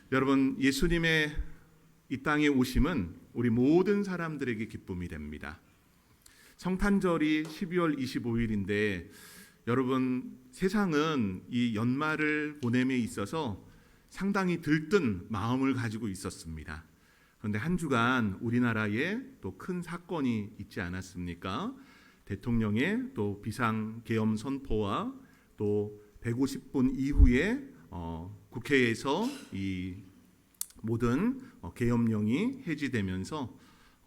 여러분, 예수님의 이 땅에 오심은 우리 모든 사람들에게 기쁨이 됩니다. 성탄절이 12월 25일인데 여러분, 세상은 이 연말을 보냄에 있어서 상당히 들뜬 마음을 가지고 있었습니다. 그런데 한 주간 우리나라에 또 큰 사건이 있지 않았습니까? 대통령의 또 비상계엄 선포와 또 150분 이후에 국회에서 이 모든 계엄령이 해지되면서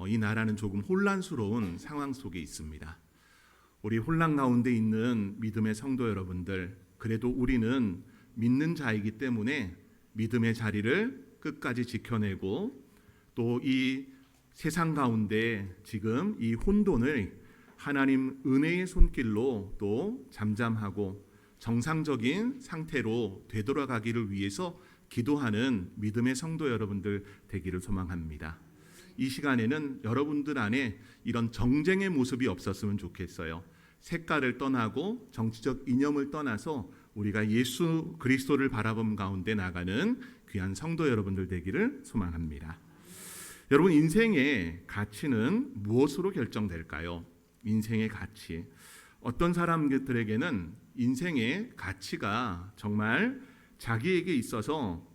이 나라는 조금 혼란스러운 상황 속에 있습니다. 우리 혼란 가운데 있는 믿음의 성도 여러분들, 그래도 우리는 믿는 자이기 때문에 믿음의 자리를 끝까지 지켜내고 또 이 세상 가운데 지금 이 혼돈을 하나님 은혜의 손길로 또 잠잠하고 정상적인 상태로 되돌아가기를 위해서 기도하는 믿음의 성도 여러분들 되기를 소망합니다. 이 시간에는 여러분들 안에 이런 정쟁의 모습이 없었으면 좋겠어요. 색깔을 떠나고 정치적 이념을 떠나서 우리가 예수 그리스도를 바라본 가운데 나가는 귀한 성도 여러분들 되기를 소망합니다. 여러분, 인생의 가치는 무엇으로 결정될까요? 인생의 가치. 어떤 사람들에게는 인생의 가치가 정말 자기에게 있어서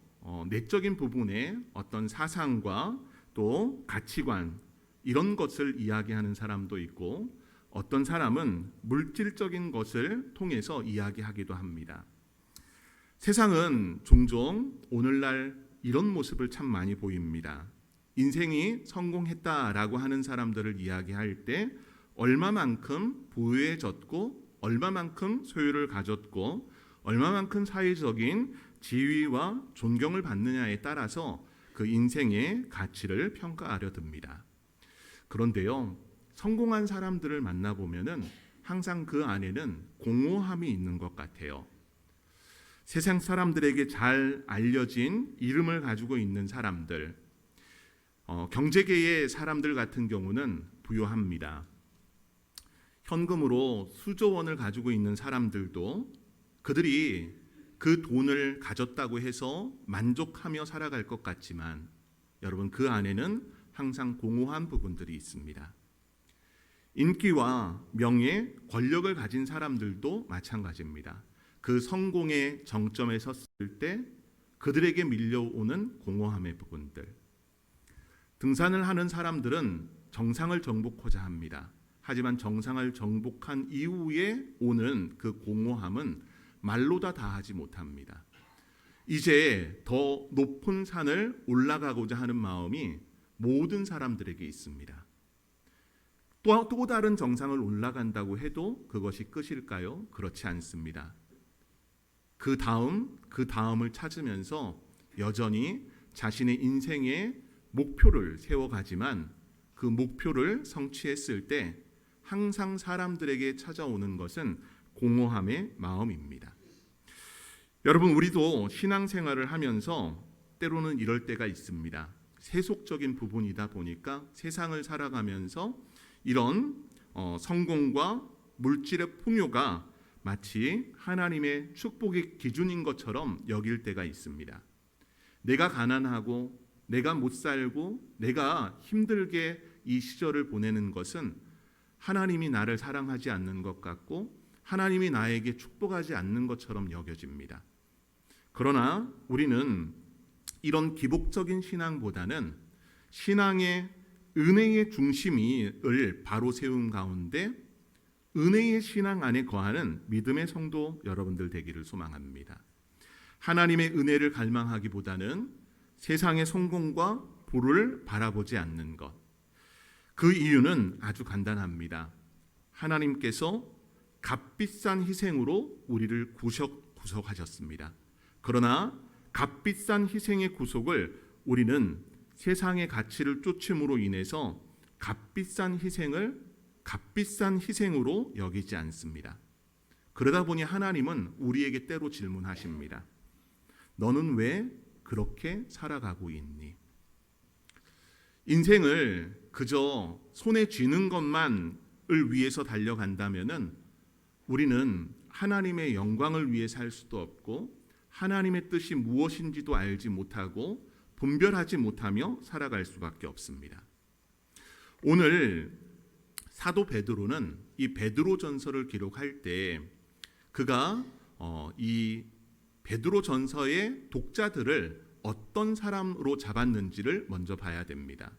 내적인 부분에 어떤 사상과 또 가치관 이런 것을 이야기하는 사람도 있고 어떤 사람은 물질적인 것을 통해서 이야기하기도 합니다. 세상은 종종 오늘날 이런 모습을 참 많이 보입니다. 인생이 성공했다라고 하는 사람들을 이야기할 때 얼마만큼 부유해졌고 얼마만큼 소유를 가졌고 얼마만큼 사회적인 지위와 존경을 받느냐에 따라서 그 인생의 가치를 평가하려 듭니다. 그런데요, 성공한 사람들을 만나보면은 항상 그 안에는 공허함이 있는 것 같아요. 세상 사람들에게 잘 알려진 이름을 가지고 있는 사람들, 경제계의 사람들 같은 경우는 부유합니다. 현금으로 수조 원을 가지고 있는 사람들도 그들이 그 돈을 가졌다고 해서 만족하며 살아갈 것 같지만 여러분, 그 안에는 항상 공허한 부분들이 있습니다. 인기와 명예, 권력을 가진 사람들도 마찬가지입니다. 그 성공의 정점에 섰을 때 그들에게 밀려오는 공허함의 부분들. 등산을 하는 사람들은 정상을 정복하고자 합니다. 하지만 정상을 정복한 이후에 오는 그 공허함은 말로 다 다하지 못합니다. 이제 더 높은 산을 올라가고자 하는 마음이 모든 사람들에게 있습니다. 또 다른 정상을 올라간다고 해도 그것이 끝일까요? 그렇지 않습니다. 그 다음을 찾으면서 여전히 자신의 인생의 목표를 세워가지만 그 목표를 성취했을 때 항상 사람들에게 찾아오는 것은 공허함의 마음입니다. 여러분, 우리도 신앙생활을 하면서 때로는 이럴 때가 있습니다. 세속적인 부분이다 보니까 세상을 살아가면서 이런 성공과 물질의 풍요가 마치 하나님의 축복의 기준인 것처럼 여길 때가 있습니다. 내가 가난하고 내가 못 살고 내가 힘들게 이 시절을 보내는 것은 하나님이 나를 사랑하지 않는 것 같고 하나님이 나에게 축복하지 않는 것처럼 여겨집니다. 그러나 우리는 이런 기복적인 신앙보다는 신앙의 은혜의 중심을 바로 세운 가운데 은혜의 신앙 안에 거하는 믿음의 성도 여러분들 되기를 소망합니다. 하나님의 은혜를 갈망하기보다는 세상의 성공과 부를 바라보지 않는 것. 그 이유는 아주 간단합니다. 하나님께서 값비싼 희생으로 우리를 구속하셨습니다. 그러나 값비싼 희생의 구속을 우리는 세상의 가치를 쫓음으로 인해서 값비싼 희생으로 여기지 않습니다. 그러다 보니 하나님은 우리에게 때로 질문하십니다. 너는 왜 그렇게 살아가고 있니? 인생을 그저 손에 쥐는 것만을 위해서 달려간다면은 우리는 하나님의 영광을 위해 살 수도 없고 하나님의 뜻이 무엇인지도 알지 못하고 분별하지 못하며 살아갈 수밖에 없습니다. 오늘 사도 베드로는 이 베드로전서를 기록할 때 그가 이 베드로전서의 독자들을 어떤 사람으로 잡았는지를 먼저 봐야 됩니다.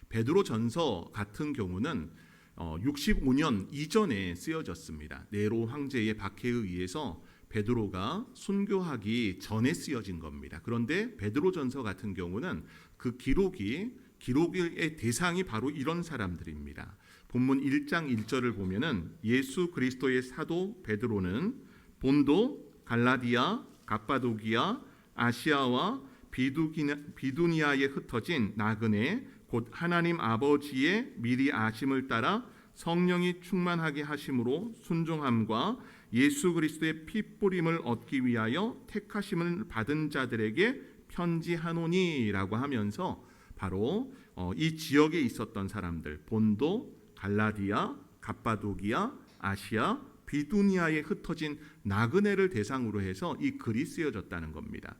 베드로전서 같은 경우는 65년 이전에 쓰여졌습니다. 네로 황제의 박해에 의해서 베드로가 순교하기 전에 쓰여진 겁니다. 그런데 베드로전서 같은 경우는 그 기록의 대상이 바로 이런 사람들입니다. 본문 1장 1절을 보면은 예수 그리스도의 사도 베드로는 본도, 갈라디아, 갑바도기아, 아시아와 비두니아에 흩어진 나그네 곧 하나님 아버지의 미리 아심을 따라 성령이 충만하게 하심으로 순종함과 예수 그리스도의 피 뿌림을 얻기 위하여 택하심을 받은 자들에게 편지하노니라고 하면서 바로 이 지역에 있었던 사람들 본도, 갈라디아, 갑바도기아, 아시아, 비두니아에 흩어진 나그네를 대상으로 해서 이 글이 쓰여졌다는 겁니다.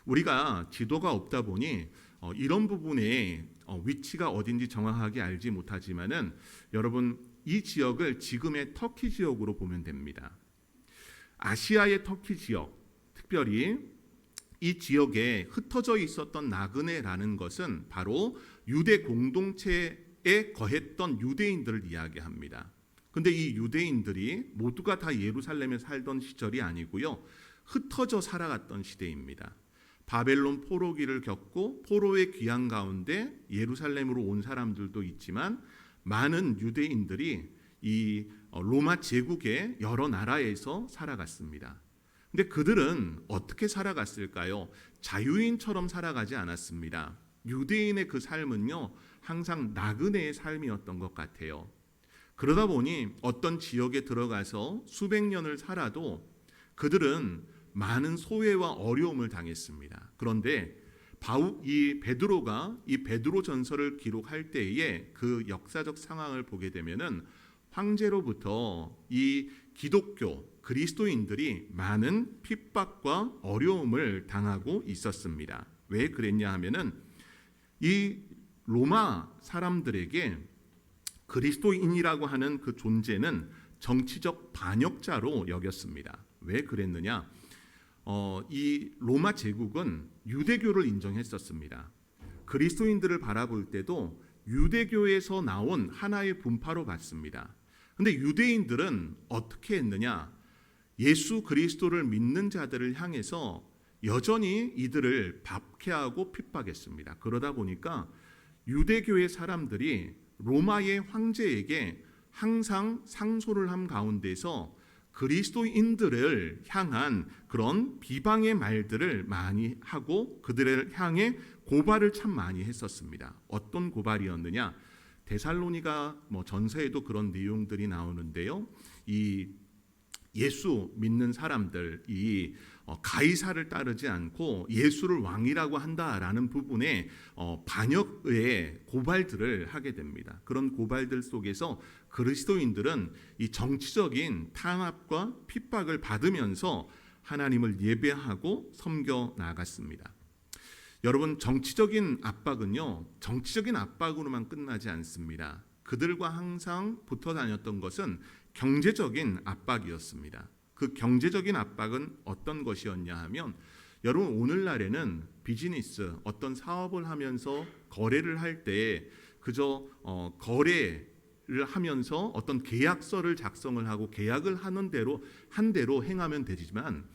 우리가 지도가 없다 보니 이런 부분에 위치가 어딘지 정확하게 알지 못하지만은 여러분 이 지역을 지금의 터키 지역으로 보면 됩니다. 아시아의 터키 지역, 특별히 이 지역에 흩어져 있었던 나그네라는 것은 바로 유대 공동체에 거했던 유대인들을 이야기합니다. 근데 이 유대인들이 모두가 다 예루살렘에 살던 시절이 아니고요. 흩어져 살아갔던 시대입니다. 바벨론 포로기를 겪고 포로의 귀양 가운데 예루살렘으로 온 사람들도 있지만 많은 유대인들이 이 로마 제국의 여러 나라에서 살아갔습니다. 근데 그들은 어떻게 살아갔을까요? 자유인처럼 살아가지 않았습니다. 유대인의 그 삶은요, 항상 나그네의 삶이었던 것 같아요. 그러다 보니 어떤 지역에 들어가서 수백 년을 살아도 그들은 많은 소외와 어려움을 당했습니다. 그런데 이 베드로가 이 베드로전서를 기록할 때에 그 역사적 상황을 보게 되면은 황제로부터 이 기독교 그리스도인들이 많은 핍박과 어려움을 당하고 있었습니다. 왜 그랬냐 하면은 이 로마 사람들에게 그리스도인이라고 하는 그 존재는 정치적 반역자로 여겼습니다. 왜 그랬느냐? 이 로마 제국은 유대교를 인정했었습니다. 그리스도인들을 바라볼 때도 유대교에서 나온 하나의 분파로 봤습니다. 근데 유대인들은 어떻게 했느냐? 예수 그리스도를 믿는 자들을 향해서 여전히 이들을 박해하고 핍박했습니다. 그러다 보니까 유대교의 사람들이 로마의 황제에게 항상 상소를 한 가운데서 그리스도인들을 향한 그런 비방의 말들을 많이 하고 그들을 향해 고발을 참 많이 했었습니다. 어떤 고발이었느냐? 데살로니가 전서에도 그런 내용들이 나오는데요. 이 예수 믿는 사람들이 가이사를 따르지 않고 예수를 왕이라고 한다라는 부분에 반역의 고발들을 하게 됩니다. 그런 고발들 속에서 그리스도인들은 이 정치적인 탄압과 핍박을 받으면서 하나님을 예배하고 섬겨 나갔습니다. 여러분, 정치적인 압박은요, 정치적인 압박으로만 끝나지 않습니다. 그들과 항상 붙어 다녔던 것은 경제적인 압박이었습니다. 그 경제적인 압박은 어떤 것이었냐 하면 여러분 오늘날에는 비즈니스 어떤 사업을 하면서 거래를 할 때 그저 거래를 하면서 어떤 계약서를 작성을 하고 계약을 하는 대로 한 대로 행하면 되지만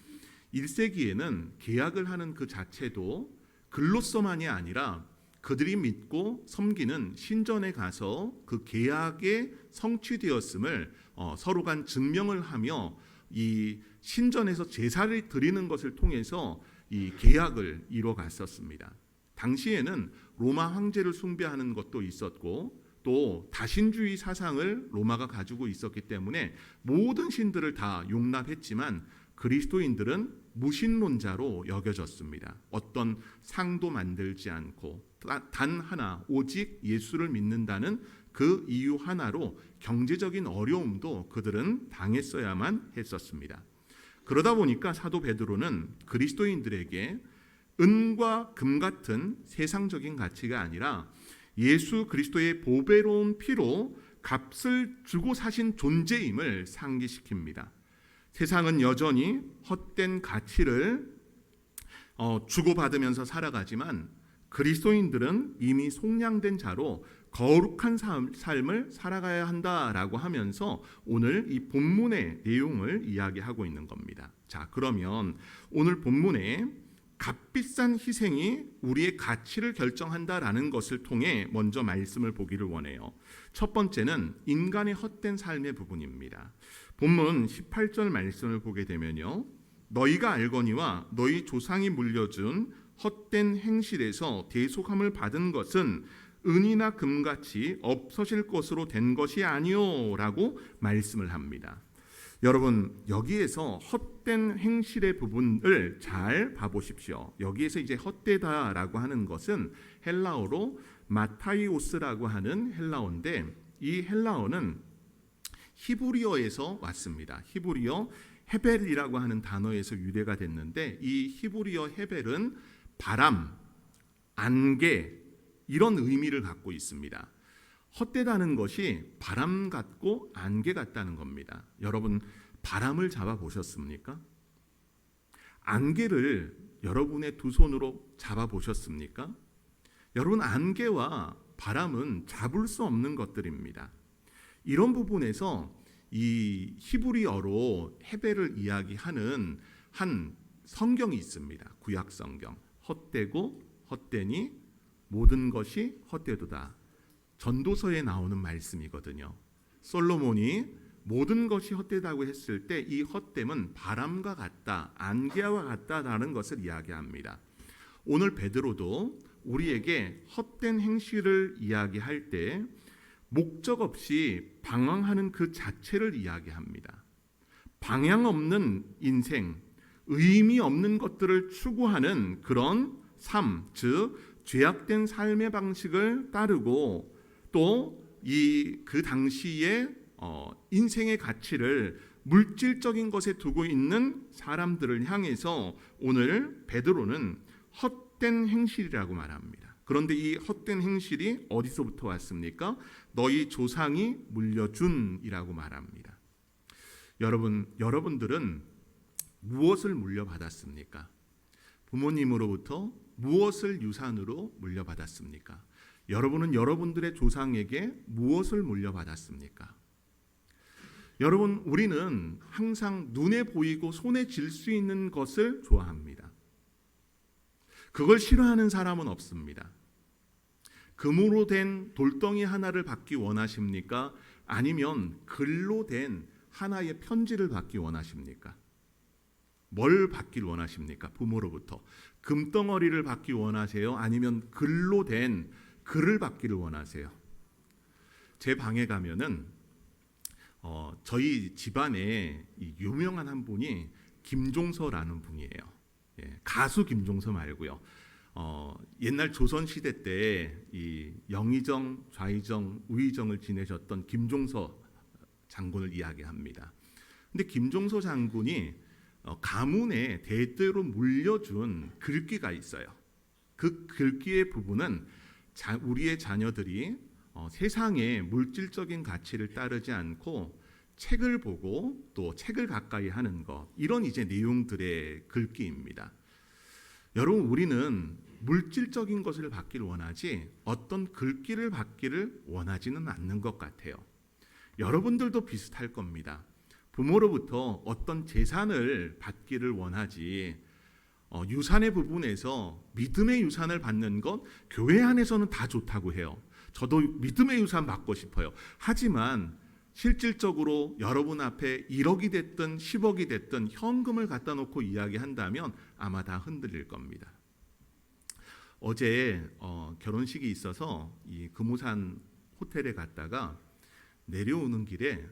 1세기에는 계약을 하는 그 자체도 글로서만이 아니라 그들이 믿고 섬기는 신전에 가서 그 계약에 성취되었음을 서로 간 증명을 하며 이 신전에서 제사를 드리는 것을 통해서 이 계약을 이뤄갔었습니다. 당시에는 로마 황제를 숭배하는 것도 있었고 또 다신주의 사상을 로마가 가지고 있었기 때문에 모든 신들을 다 용납했지만 그리스도인들은 무신론자로 여겨졌습니다. 어떤 상도 만들지 않고 단 하나 오직 예수를 믿는다는 그 이유 하나로 경제적인 어려움도 그들은 당했어야만 했었습니다. 그러다 보니까 사도 베드로는 그리스도인들에게 은과 금 같은 세상적인 가치가 아니라 예수 그리스도의 보배로운 피로 값을 주고 사신 존재임을 상기시킵니다. 세상은 여전히 헛된 가치를 주고받으면서 살아가지만 그리스도인들은 이미 속량된 자로 거룩한 삶을 살아가야 한다라고 하면서 오늘 이 본문의 내용을 이야기하고 있는 겁니다. 자, 그러면 오늘 본문에 값비싼 희생이 우리의 가치를 결정한다라는 것을 통해 먼저 말씀을 보기를 원해요. 첫 번째는 인간의 헛된 삶의 부분입니다. 본문 18절 말씀을 보게 되면요, 너희가 알거니와 너희 조상이 물려준 헛된 행실에서 대속함을 받은 것은 은이나 금같이 없어질 것으로 된 것이 아니요 라고 말씀을 합니다. 여러분, 여기에서 헛된 행실의 부분을 잘 봐보십시오. 여기에서 이제 헛되다라고 하는 것은 헬라어로 마타이오스라고 하는 헬라어인데, 이 헬라어는 히브리어에서 왔습니다. 히브리어 헤벨이라고 하는 단어에서 유래가 됐는데, 이 히브리어 헤벨은 바람, 안개 이런 의미를 갖고 있습니다. 헛되다는 것이 바람 같고 안개 같다는 겁니다. 여러분, 바람을 잡아 보셨습니까? 안개를 여러분의 두 손으로 잡아 보셨습니까? 여러분, 안개와 바람은 잡을 수 없는 것들입니다. 이런 부분에서 이 히브리어로 헤벨을 이야기하는 한 성경이 있습니다. 구약 성경. 헛되고 헛되니 모든 것이 헛되도다. 전도서에 나오는 말씀이거든요. 솔로몬이 모든 것이 헛되다고 했을 때 이 헛됨은 바람과 같다, 안개와 같다라는 것을 이야기합니다. 오늘 베드로도 우리에게 헛된 행실을 이야기할 때 목적 없이 방황하는 그 자체를 이야기합니다. 방향 없는 인생, 의미 없는 것들을 추구하는 그런 삶, 즉 죄악된 삶의 방식을 따르고 또 그 당시에 인생의 가치를 물질적인 것에 두고 있는 사람들을 향해서 오늘 베드로는 헛된 행실이라고 말합니다. 그런데 이 헛된 행실이 어디서부터 왔습니까? 너희 조상이 물려준이라고 말합니다. 여러분들은 무엇을 물려받았습니까? 부모님으로부터 무엇을 유산으로 물려받았습니까? 여러분은 여러분들의 조상에게 무엇을 물려받았습니까? 여러분, 우리는 항상 눈에 보이고 손에 쥘 수 있는 것을 좋아합니다. 그걸 싫어하는 사람은 없습니다. 금으로 된 돌덩이 하나를 받기 원하십니까? 아니면 글로 된 하나의 편지를 받기 원하십니까? 뭘 받기를 원하십니까? 부모로부터 금덩어리를 받기 원하세요? 아니면 글로 된 글을 받기를 원하세요? 제 방에 가면은 저희 집안에 유명한 한 분이 김종서라는 분이에요. 예, 가수 김종서 말고요. 옛날 조선 시대 때 이 영의정, 좌의정, 우의정을 지내셨던 김종서 장군을 이야기합니다. 근데 김종서 장군이 가문에 대대로 물려준 글귀가 있어요. 그 글귀의 부분은 우리의 자녀들이 세상의 물질적인 가치를 따르지 않고 책을 보고 또 책을 가까이 하는 것, 이런 이제 내용들의 글귀입니다. 여러분, 우리는 물질적인 것을 받기를 원하지 어떤 글귀를 받기를 원하지는 않는 것 같아요. 여러분들도 비슷할 겁니다. 부모로부터 어떤 재산을 받기를 원하지 유산의 부분에서 믿음의 유산을 받는 것, 교회 안에서는 다 좋다고 해요. 저도 믿음의 유산 받고 싶어요. 하지만 실질적으로 여러분 앞에 1억이 됐든 10억이 됐든 현금을 갖다 놓고 이야기한다면 아마 다 흔들릴 겁니다. 어제 결혼식이 있어서 이 금오산 호텔에 갔다가 내려오는 길에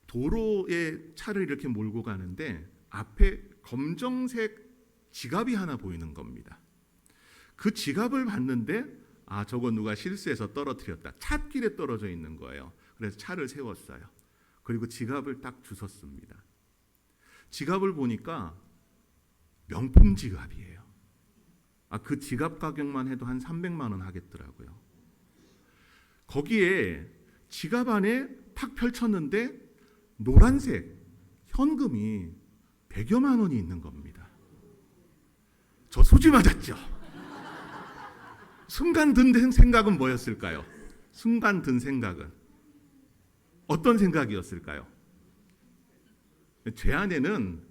도로에 차를 이렇게 몰고 가는데 앞에 검정색 지갑이 하나 보이는 겁니다. 그 지갑을 봤는데 저거 누가 실수해서 떨어뜨렸다. 찻길에 떨어져 있는 거예요. 그래서 차를 세웠어요. 그리고 지갑을 딱 주웠습니다. 지갑을 보니까 명품 지갑이에요. 그 지갑 가격만 해도 한 300만 원 하겠더라고요. 거기에 지갑 안에 탁 펼쳤는데 노란색 현금이 100여만 원이 있는 겁니다. 저 소지 맞았죠. 순간 든 생각은 뭐였을까요? 순간 든 생각은 어떤 생각이었을까요? 제 안에는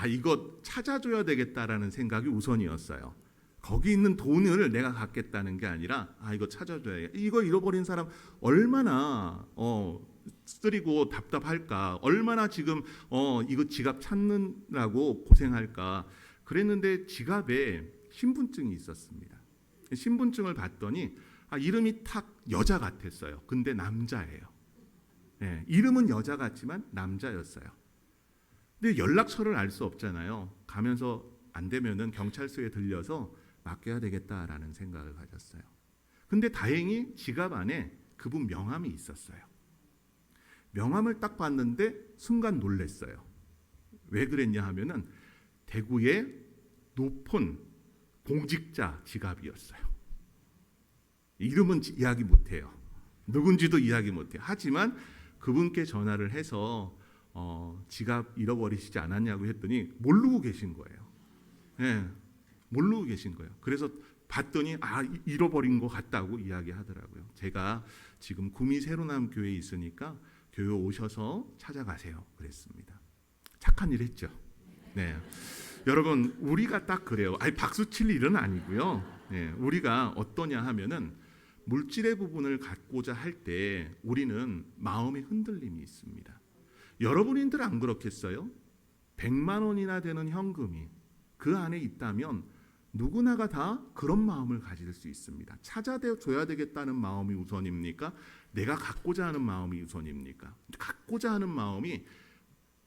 이거 찾아줘야 되겠다라는 생각이 우선이었어요. 거기 있는 돈을 내가 갖겠다는 게 아니라 이거 찾아줘야 돼. 이거 잃어버린 사람 얼마나 쓰리고 답답할까. 얼마나 지금 이거 지갑 찾느라고 고생할까. 그랬는데 지갑에 신분증이 있었습니다. 신분증을 봤더니 이름이 탁 여자 같았어요. 근데 남자예요. 네, 이름은 여자 같지만 남자였어요. 근데 연락처를 알 수 없잖아요. 가면서 안 되면은 경찰서에 들려서 맡겨야 되겠다라는 생각을 가졌어요. 근데 다행히 지갑 안에 그분 명함이 있었어요. 명함을 딱 봤는데 순간 놀랐어요. 왜 그랬냐 하면은 대구의 높은 공직자 지갑이었어요. 이름은 이야기 못해요. 누군지도 이야기 못해요. 하지만 그분께 전화를 해서 지갑 잃어버리시지 않았냐고 했더니 모르고 계신 거예요. 네, 모르고 계신 거예요. 그래서 봤더니 잃어버린 것 같다고 이야기하더라고요. 제가 지금 구미 새로남 교회에 있으니까 교회 오셔서 찾아가세요. 그랬습니다. 착한 일 했죠. 네, 여러분 우리가 딱 그래요. 박수 칠 일은 아니고요. 네, 우리가 어떠냐 하면은 물질의 부분을 갖고자 할 때 우리는 마음의 흔들림이 있습니다. 여러분인들 안 그렇겠어요? 100만 원이나 되는 현금이 그 안에 있다면 누구나가 다 그런 마음을 가질 수 있습니다. 찾아줘야 되겠다는 마음이 우선입니까? 내가 갖고자 하는 마음이 우선입니까? 갖고자 하는 마음이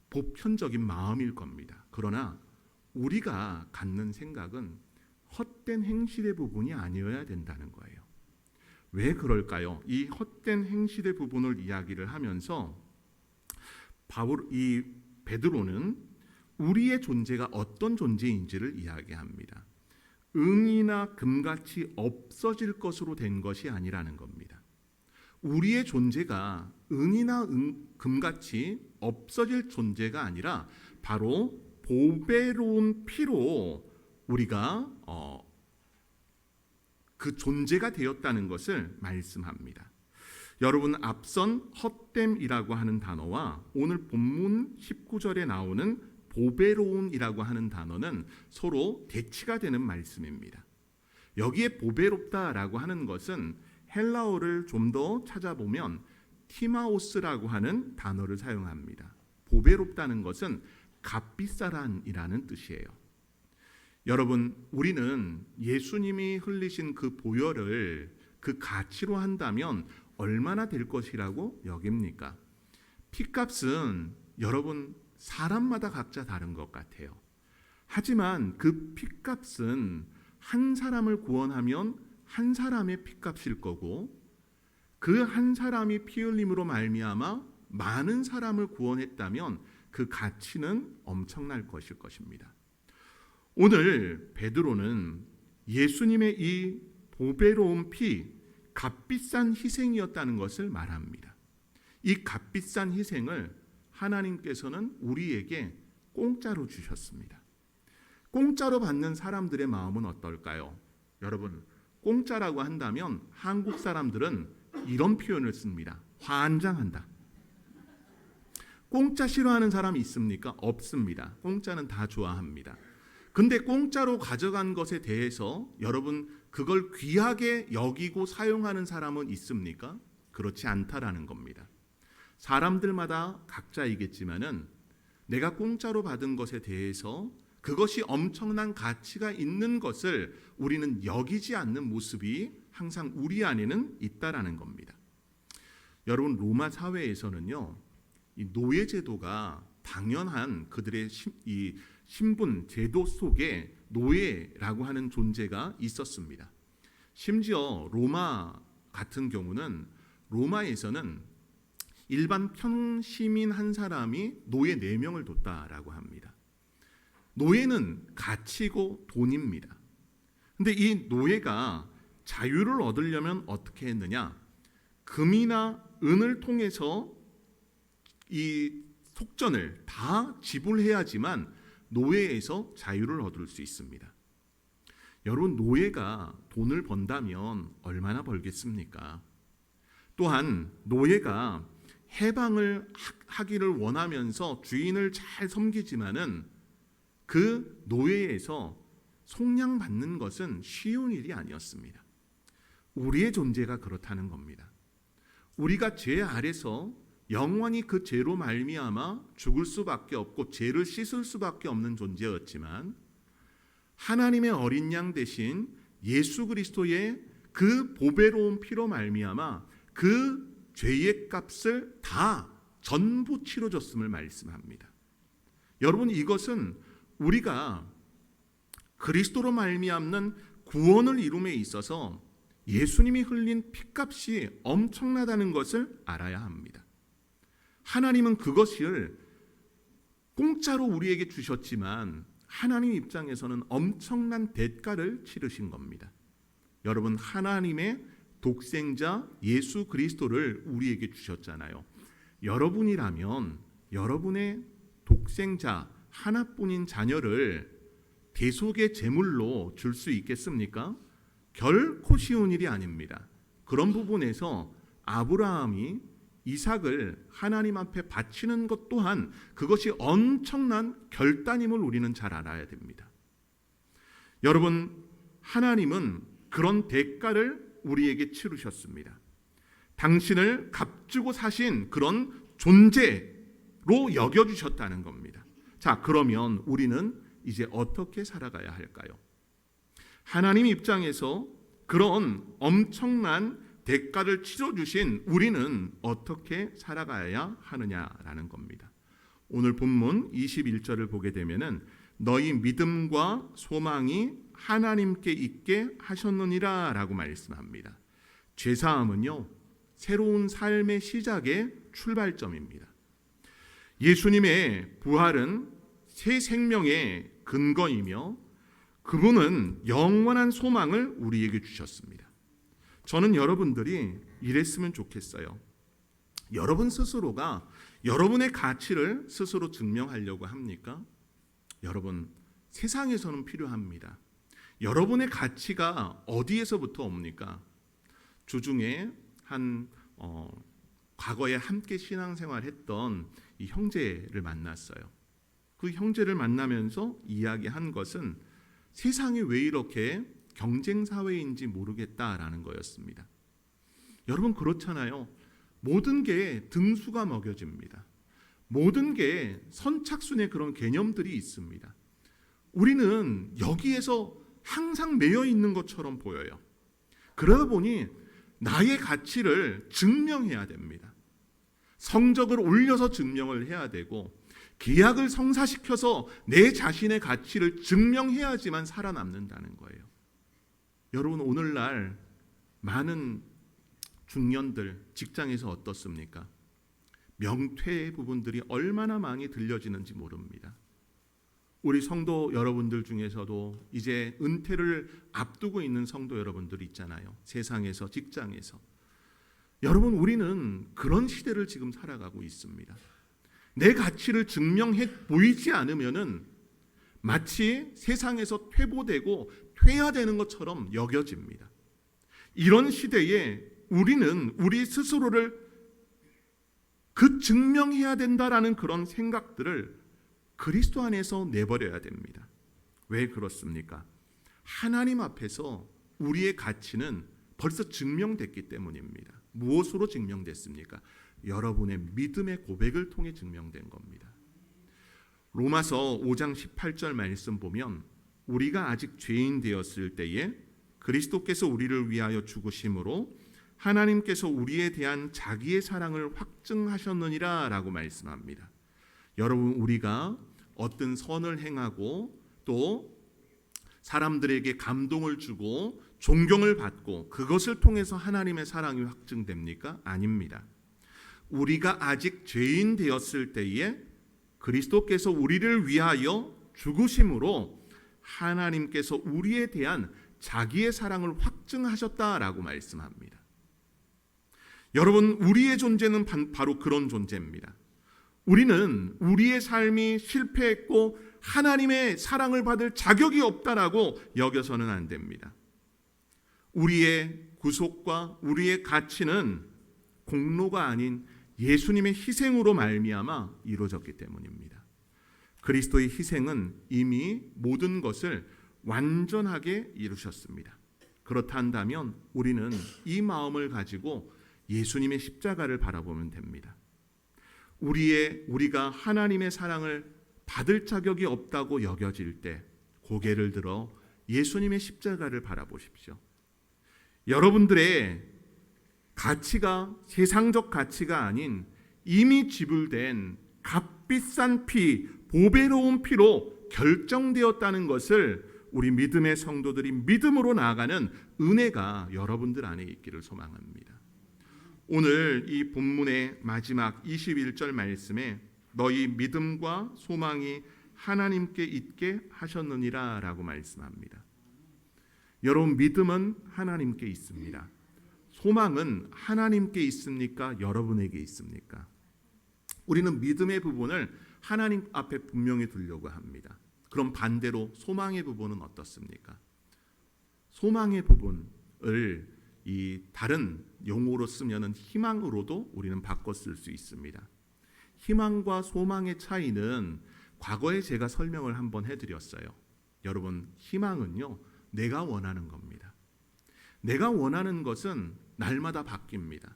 보편적인 마음일 겁니다. 그러나 우리가 갖는 생각은 헛된 행실의 부분이 아니어야 된다는 거예요. 왜 그럴까요? 이 헛된 행실의 부분을 이야기를 하면서 이 베드로는 우리의 존재가 어떤 존재인지를 이야기합니다. 은이나 금같이 없어질 것으로 된 것이 아니라는 겁니다. 우리의 존재가 은이나 금같이 없어질 존재가 아니라 바로 보배로운 피로 우리가 그 존재가 되었다는 것을 말씀합니다. 여러분 앞선 헛됨이라고 하는 단어와 오늘 본문 19절에 나오는 보배로운이라고 하는 단어는 서로 대치가 되는 말씀입니다. 여기에 보배롭다라고 하는 것은 헬라어를 좀 더 찾아보면 티마오스라고 하는 단어를 사용합니다. 보배롭다는 것은 값비싸란이라는 뜻이에요. 여러분 우리는 예수님이 흘리신 그 보혈을 그 가치로 한다면 얼마나 될 것이라고 여깁니까? 피값은 여러분 사람마다 각자 다른 것 같아요. 하지만 그 피값은 한 사람을 구원하면 한 사람의 피값일 거고 그 한 사람이 피 흘림으로 말미암아 많은 사람을 구원했다면 그 가치는 엄청날 것일 것입니다. 오늘 베드로는 예수님의 이 보배로운 피, 값비싼 희생이었다는 것을 말합니다. 이 값비싼 희생을 하나님께서는 우리에게 공짜로 주셨습니다. 공짜로 받는 사람들의 마음은 어떨까요? 여러분, 공짜라고 한다면 한국 사람들은 이런 표현을 씁니다. 환장한다. 공짜 싫어하는 사람이 있습니까? 없습니다. 공짜는 다 좋아합니다. 근데 공짜로 가져간 것에 대해서 여러분 그걸 귀하게 여기고 사용하는 사람은 있습니까? 그렇지 않다라는 겁니다. 사람들마다 각자이겠지만은 내가 공짜로 받은 것에 대해서 그것이 엄청난 가치가 있는 것을 우리는 여기지 않는 모습이 항상 우리 안에는 있다라는 겁니다. 여러분 로마 사회에서는요, 이 노예 제도가 당연한 그들의 이 신분 제도 속에 노예라고 하는 존재가 있었습니다. 심지어 로마 같은 경우는 로마에서는 일반 평시민 한 사람이 노예 4명을 뒀다라고 합니다. 노예는 가치고 돈입니다. 근데 이 노예가 자유를 얻으려면 어떻게 했느냐? 금이나 은을 통해서 이 속전을 다 지불해야지만 노예에서 자유를 얻을 수 있습니다. 여러분, 노예가 돈을 번다면 얼마나 벌겠습니까? 또한 노예가 해방을 하기를 원하면서 주인을 잘 섬기지만은 그 노예에서 속량받는 것은 쉬운 일이 아니었습니다. 우리의 존재가 그렇다는 겁니다. 우리가 죄 아래서 영원히 그 죄로 말미암아 죽을 수밖에 없고 죄를 씻을 수밖에 없는 존재였지만 하나님의 어린 양 대신 예수 그리스도의 그 보배로운 피로 말미암아 그 죄의 값을 다 전부 치러줬음을 말씀합니다. 여러분, 이것은 우리가 그리스도로 말미암는 구원을 이룸에 있어서 예수님이 흘린 피값이 엄청나다는 것을 알아야 합니다. 하나님은 그것을 공짜로 우리에게 주셨지만 하나님 입장에서는 엄청난 대가를 치르신 겁니다. 여러분, 하나님의 독생자 예수 그리스도를 우리에게 주셨잖아요. 여러분이라면 여러분의 독생자 하나뿐인 자녀를 대속의 제물로 줄 수 있겠습니까? 결코 쉬운 일이 아닙니다. 그런 부분에서 아브라함이 이삭을 하나님 앞에 바치는 것 또한 그것이 엄청난 결단임을 우리는 잘 알아야 됩니다. 여러분, 하나님은 그런 대가를 우리에게 치르셨습니다. 당신을 값주고 사신 그런 존재로 여겨주셨다는 겁니다. 자, 그러면 우리는 이제 어떻게 살아가야 할까요? 하나님 입장에서 그런 엄청난 대가를 치러주신 우리는 어떻게 살아가야 하느냐라는 겁니다. 오늘 본문 21절을 보게 되면은 너희 믿음과 소망이 하나님께 있게 하셨느니라 라고 말씀합니다. 죄사함은요, 새로운 삶의 시작의 출발점입니다. 예수님의 부활은 새 생명의 근거이며 그분은 영원한 소망을 우리에게 주셨습니다. 저는 여러분들이 이랬으면 좋겠어요. 여러분 스스로가 여러분의 가치를 스스로 증명하려고 합니까? 여러분, 세상에서는 필요합니다. 여러분의 가치가 어디에서부터 옵니까? 주중에 과거에 함께 신앙생활했던 이 형제를 만났어요. 그 형제를 만나면서 이야기한 것은 세상이 왜 이렇게 경쟁 사회인지 모르겠다라는 거였습니다. 여러분, 그렇잖아요. 모든 게 등수가 먹여집니다. 모든 게 선착순의 그런 개념들이 있습니다. 우리는 여기에서 항상 매여 있는 것처럼 보여요. 그러다 보니 나의 가치를 증명해야 됩니다. 성적을 올려서 증명을 해야 되고 계약을 성사시켜서 내 자신의 가치를 증명해야지만 살아남는다는 거예요. 여러분, 오늘날 많은 중년들 직장에서 어떻습니까? 명퇴 부분들이 얼마나 많이 들려지는지 모릅니다. 우리 성도 여러분들 중에서도 이제 은퇴를 앞두고 있는 성도 여러분들이 있잖아요. 세상에서, 직장에서. 여러분, 우리는 그런 시대를 지금 살아가고 있습니다. 내 가치를 증명해 보이지 않으면은 마치 세상에서 퇴보되고 퇴화되는 것처럼 여겨집니다. 이런 시대에 우리는 우리 스스로를 증명해야 된다라는 그런 생각들을 그리스도 안에서 내버려야 됩니다. 왜 그렇습니까? 하나님 앞에서 우리의 가치는 벌써 증명됐기 때문입니다. 무엇으로 증명됐습니까? 여러분의 믿음의 고백을 통해 증명된 겁니다. 로마서 5장 18절 말씀 보면 우리가 아직 죄인 되었을 때에 그리스도께서 우리를 위하여 죽으심으로 하나님께서 우리에 대한 자기의 사랑을 확증하셨느니라 라고 말씀합니다. 여러분, 우리가 어떤 선을 행하고 또 사람들에게 감동을 주고 존경을 받고 그것을 통해서 하나님의 사랑이 확증됩니까? 아닙니다. 우리가 아직 죄인 되었을 때에 그리스도께서 우리를 위하여 죽으심으로 하나님께서 우리에 대한 자기의 사랑을 확증하셨다라고 말씀합니다. 여러분, 우리의 존재는 바로 그런 존재입니다. 우리는 우리의 삶이 실패했고 하나님의 사랑을 받을 자격이 없다라고 여겨서는 안 됩니다. 우리의 구속과 우리의 가치는 공로가 아닌 예수님의 희생으로 말미암아 이루어졌기 때문입니다. 그리스도의 희생은 이미 모든 것을 완전하게 이루셨습니다. 그렇다 한다면 우리는 이 마음을 가지고 예수님의 십자가를 바라보면 됩니다. 우리가 하나님의 사랑을 받을 자격이 없다고 여겨질 때 고개를 들어 예수님의 십자가를 바라보십시오. 여러분들의 가치가 세상적 가치가 아닌 이미 지불된 값비싼 피, 보배로운 피로 결정되었다는 것을 우리 믿음의 성도들이 믿음으로 나아가는 은혜가 여러분들 안에 있기를 소망합니다. 오늘 이 본문의 마지막 21절 말씀에 너희 믿음과 소망이 하나님께 있게 하셨느니라 라고 말씀합니다. 여러분, 믿음은 하나님께 있습니다. 소망은 하나님께 있습니까? 여러분에게 있습니까? 우리는 믿음의 부분을 하나님 앞에 분명히 두려고 합니다. 그럼 반대로 소망의 부분은 어떻습니까? 소망의 부분을 이 다른 용어로 쓰면은 희망으로도 우리는 바꿔 쓸 수 있습니다. 희망과 소망의 차이는 과거에 제가 설명을 한번 해드렸어요. 여러분, 희망은요, 내가 원하는 겁니다. 내가 원하는 것은 날마다 바뀝니다.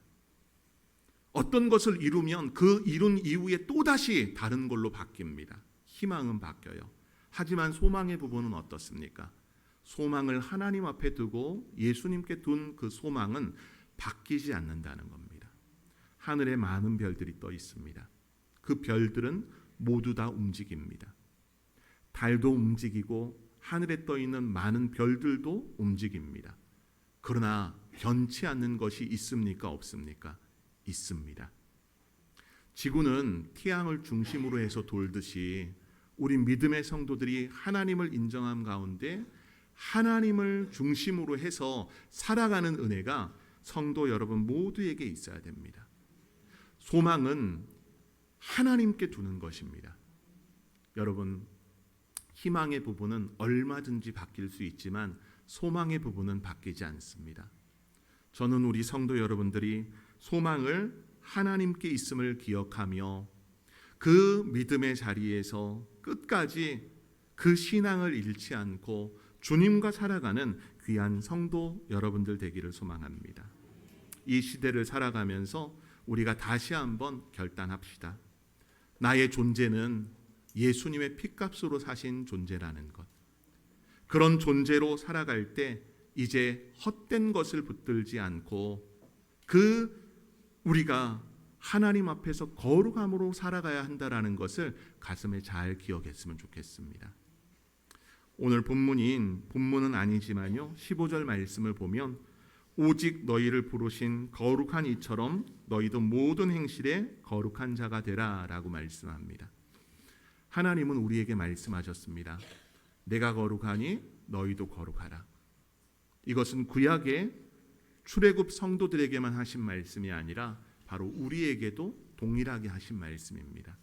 어떤 것을 이루면 그 이룬 이후에 또다시 다른 걸로 바뀝니다. 희망은 바뀌어요. 하지만 소망의 부분은 어떻습니까? 소망을 하나님 앞에 두고 예수님께 둔 그 소망은 바뀌지 않는다는 겁니다. 하늘에 많은 별들이 떠 있습니다. 그 별들은 모두 다 움직입니다. 달도 움직이고 하늘에 떠 있는 많은 별들도 움직입니다. 그러나 변치 않는 것이 있습니까? 없습니까? 있습니다. 지구는 태양을 중심으로 해서 돌듯이 우리 믿음의 성도들이 하나님을 인정함 가운데 하나님을 중심으로 해서 살아가는 은혜가 성도 여러분 모두에게 있어야 됩니다. 소망은 하나님께 두는 것입니다. 여러분, 희망의 부분은 얼마든지 바뀔 수 있지만 소망의 부분은 바뀌지 않습니다. 저는 우리 성도 여러분들이 소망을 하나님께 있음을 기억하며 그 믿음의 자리에서 끝까지 그 신앙을 잃지 않고 주님과 살아가는 귀한 성도 여러분들 되기를 소망합니다. 이 시대를 살아가면서 우리가 다시 한번 결단합시다. 나의 존재는 예수님의 피값으로 사신 존재라는 것. 그런 존재로 살아갈 때 이제 헛된 것을 붙들지 않고 우리가 하나님 앞에서 거룩함으로 살아가야 한다라는 것을 가슴에 잘 기억했으면 좋겠습니다. 오늘 본문은 아니지만요, 15절 말씀을 보면 오직 너희를 부르신 거룩한 이처럼 너희도 모든 행실에 거룩한 자가 되라 라고 말씀합니다. 하나님은 우리에게 말씀하셨습니다. 내가 거룩하니 너희도 거룩하라. 이것은 구약의 출애굽 성도들에게만 하신 말씀이 아니라 바로 우리에게도 동일하게 하신 말씀입니다.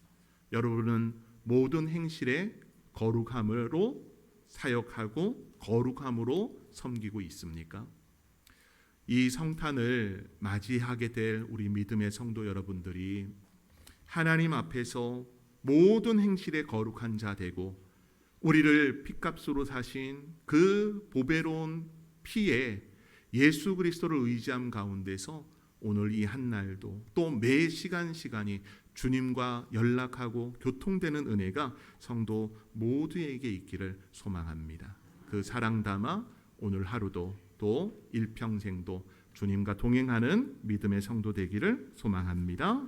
여러분은 모든 행실에 거룩함으로 사역하고 거룩함으로 섬기고 있습니까? 이 성탄을 맞이하게 될 우리 믿음의 성도 여러분들이 하나님 앞에서 모든 행실에 거룩한 자 되고 우리를 피값으로 사신 그 보배로운 피에 예수 그리스도를 의지함 가운데서 오늘 이 한날도 또 매 시간이 주님과 연락하고 교통되는 은혜가 성도 모두에게 있기를 소망합니다. 그 사랑 담아 오늘 하루도 또 일평생도 주님과 동행하는 믿음의 성도 되기를 소망합니다.